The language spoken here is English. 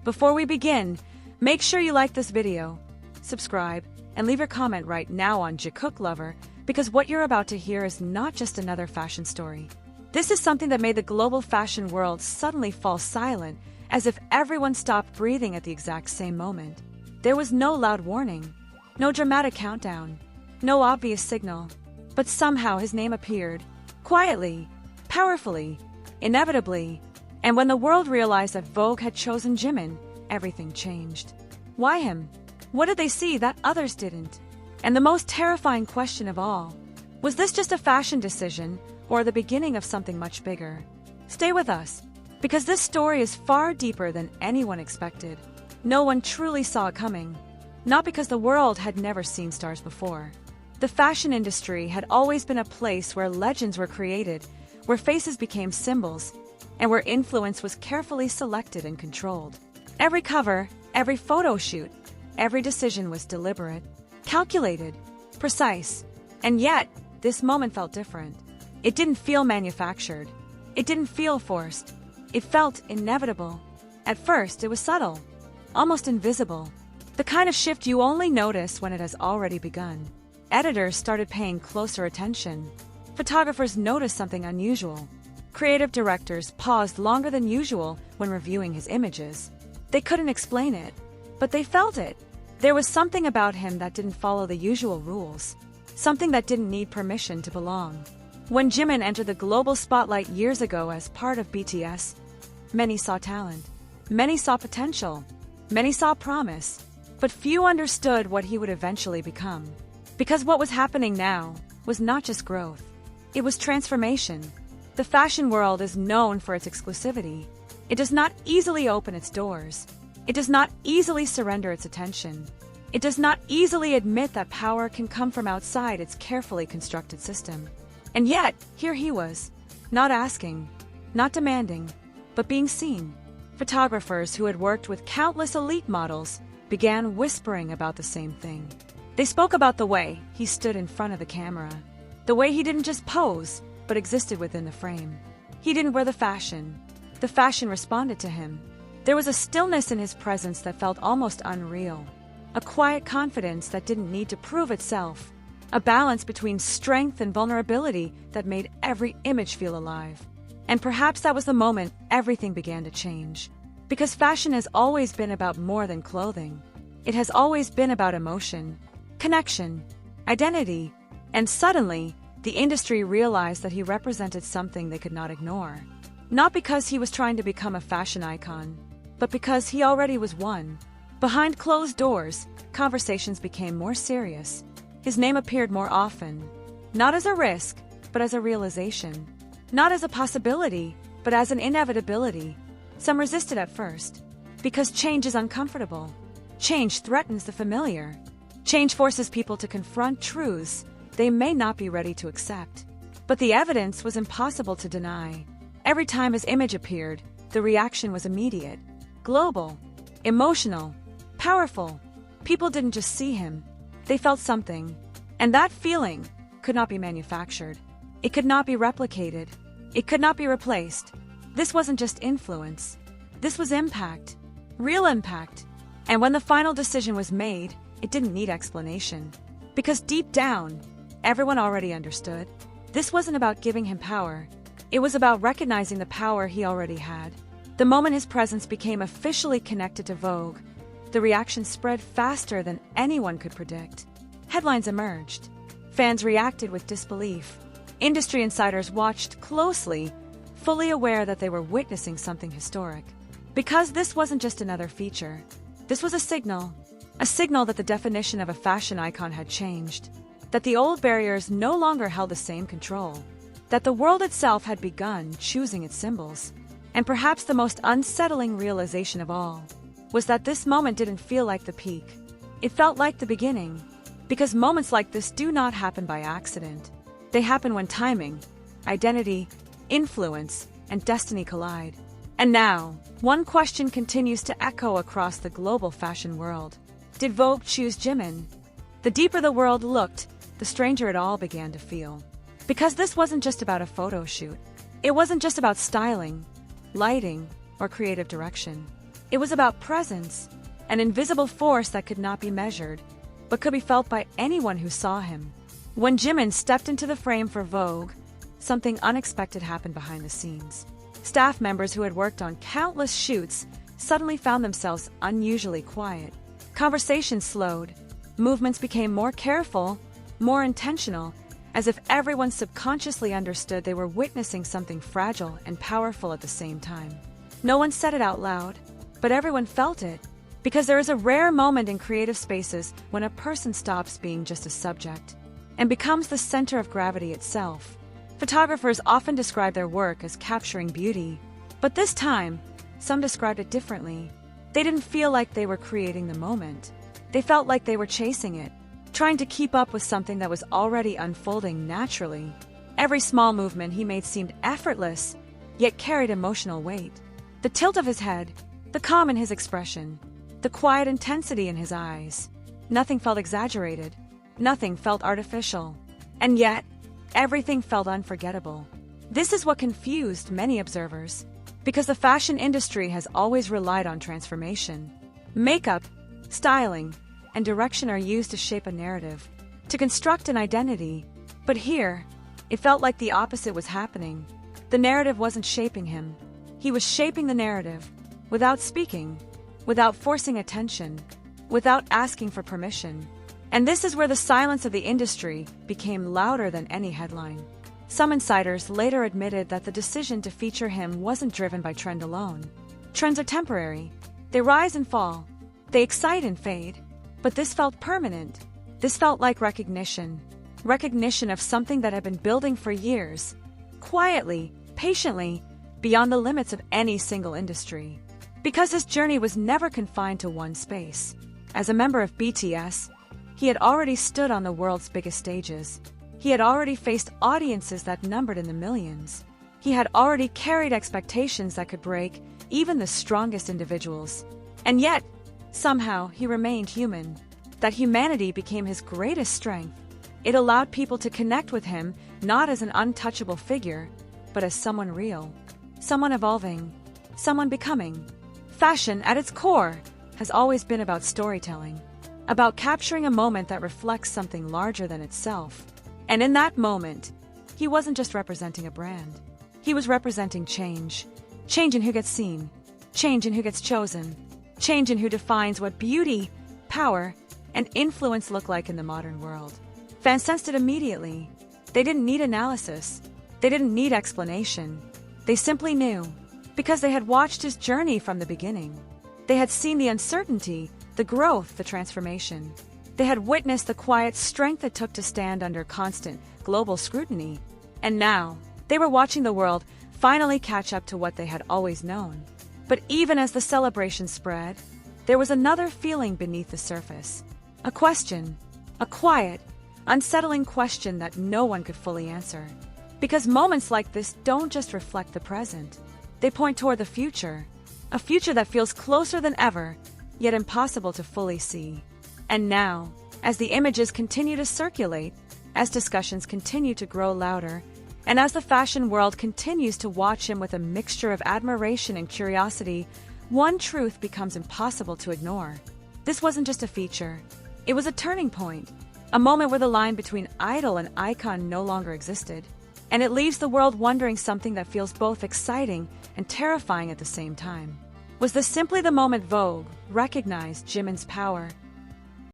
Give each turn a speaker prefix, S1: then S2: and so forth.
S1: Before we begin, make sure you like this video, subscribe, and leave your comment right now on Jikook Lover, because what you're about to hear is not just another fashion story. This is something that made the global fashion world suddenly fall silent, as if everyone stopped breathing at the exact same moment. There was no loud warning, no dramatic countdown, no obvious signal, but somehow his name appeared, quietly, powerfully, inevitably. And when the world realized that Vogue had chosen Jimin, everything changed. Why him? What did they see that others didn't? And the most terrifying question of all, was this just a fashion decision or the beginning of something much bigger? Stay with us, because this story is far deeper than anyone expected. No one truly saw it coming. Not because the world had never seen stars before. The fashion industry had always been a place where legends were created, where faces became symbols, and where influence was carefully selected and controlled. Every cover, every photo shoot, every decision was deliberate, calculated, precise. And yet, this moment felt different. It didn't feel manufactured. It didn't feel forced. It felt inevitable. At first, it was subtle, almost invisible. The kind of shift you only notice when it has already begun. Editors started paying closer attention. Photographers noticed something unusual. Creative directors paused longer than usual when reviewing his images. They couldn't explain it, but they felt it. There was something about him that didn't follow the usual rules. Something that didn't need permission to belong. When Jimin entered the global spotlight years ago as part of BTS, many saw talent. Many saw potential. Many saw promise. But few understood what he would eventually become. Because what was happening now was not just growth. It was transformation. The fashion world is known for its exclusivity. It does not easily open its doors. It does not easily surrender its attention. It does not easily admit that power can come from outside its carefully constructed system. And yet, here he was, not asking, not demanding, but being seen. Photographers who had worked with countless elite models began whispering about the same thing. They spoke about the way he stood in front of the camera. The way he didn't just pose, but existed within the frame. He didn't wear the fashion. The fashion responded to him. There was a stillness in his presence that felt almost unreal. A quiet confidence that didn't need to prove itself. A balance between strength and vulnerability that made every image feel alive. And perhaps that was the moment everything began to change. Because fashion has always been about more than clothing. It has always been about emotion, connection, identity. And suddenly, the industry realized that he represented something they could not ignore. Not because he was trying to become a fashion icon, but because he already was one. Behind closed doors, conversations became more serious. His name appeared more often. Not as a risk, but as a realization. Not as a possibility, but as an inevitability. Some resisted at first, because change is uncomfortable. Change threatens the familiar. Change forces people to confront truths they may not be ready to accept. But the evidence was impossible to deny. Every time his image appeared, the reaction was immediate, global, emotional, powerful. People didn't just see him, they felt something. And that feeling could not be manufactured. It could not be replicated. It could not be replaced. This wasn't just influence. This was impact. Real impact. And when the final decision was made, it didn't need explanation. Because deep down, everyone already understood. This wasn't about giving him power. It was about recognizing the power he already had. The moment his presence became officially connected to Vogue, the reaction spread faster than anyone could predict. Headlines emerged. Fans reacted with disbelief. Industry insiders watched closely, fully aware that they were witnessing something historic. Because this wasn't just another feature. This was a signal that the definition of a fashion icon had changed. That the old barriers no longer held the same control. That the world itself had begun choosing its symbols. And perhaps the most unsettling realization of all was that this moment didn't feel like the peak. It felt like the beginning. Because moments like this do not happen by accident. They happen when timing, identity, influence, and destiny collide. And now, one question continues to echo across the global fashion world. Did Vogue choose Jimin? The deeper the world looked, the stranger it all began to feel. Because this wasn't just about a photo shoot. It wasn't just about styling, lighting, or creative direction. It was about presence, an invisible force that could not be measured, but could be felt by anyone who saw him. When Jimin stepped into the frame for Vogue, something unexpected happened behind the scenes. Staff members who had worked on countless shoots suddenly found themselves unusually quiet. Conversations slowed, movements became more careful, more intentional, as if everyone subconsciously understood they were witnessing something fragile and powerful at the same time. No one said it out loud, but everyone felt it, because there is a rare moment in creative spaces when a person stops being just a subject and becomes the center of gravity itself. Photographers often describe their work as capturing beauty, but this time, some described it differently. They didn't feel like they were creating the moment. They felt like they were chasing it, trying to keep up with something that was already unfolding naturally. Every small movement he made seemed effortless, yet carried emotional weight. The tilt of his head, the calm in his expression, the quiet intensity in his eyes. Nothing felt exaggerated. Nothing felt artificial. And yet, everything felt unforgettable. This is what confused many observers, because the fashion industry has always relied on transformation. Makeup, styling, and direction are used to shape a narrative, to construct an identity. But here, it felt like the opposite was happening. The narrative wasn't shaping him. He was shaping the narrative, without speaking, without forcing attention, without asking for permission. And this is where the silence of the industry became louder than any headline. Some insiders later admitted that the decision to feature him wasn't driven by trend alone. Trends are temporary. They rise and fall. They excite and fade. But this felt permanent. This felt like recognition. Recognition of something that had been building for years. Quietly, patiently, beyond the limits of any single industry. Because his journey was never confined to one space. As a member of BTS, he had already stood on the world's biggest stages. He had already faced audiences that numbered in the millions. He had already carried expectations that could break even the strongest individuals. And yet, somehow, he remained human. That humanity became his greatest strength. It allowed people to connect with him not as an untouchable figure, but as someone real, someone evolving, someone becoming. Fashion, at its core, has always been about storytelling, about capturing a moment that reflects something larger than itself. And in that moment, he wasn't just representing a brand. He was representing change. Change in who gets seen. Change in who gets chosen. Change in who defines what beauty, power, and influence look like in the modern world. Fans sensed it immediately. They didn't need analysis. They didn't need explanation. They simply knew, because they had watched his journey from the beginning. They had seen the uncertainty, the growth, the transformation. They had witnessed the quiet strength it took to stand under constant, global scrutiny. And now, they were watching the world finally catch up to what they had always known. But even as the celebration spread, there was another feeling beneath the surface. A question. A quiet, unsettling question that no one could fully answer. Because moments like this don't just reflect the present. They point toward the future. A future that feels closer than ever, yet impossible to fully see. And now, as the images continue to circulate, as discussions continue to grow louder, and as the fashion world continues to watch him with a mixture of admiration and curiosity, one truth becomes impossible to ignore. This wasn't just a feature. It was a turning point, a moment where the line between idol and icon no longer existed. And it leaves the world wondering something that feels both exciting and terrifying at the same time. Was this simply the moment Vogue recognized Jimin's power,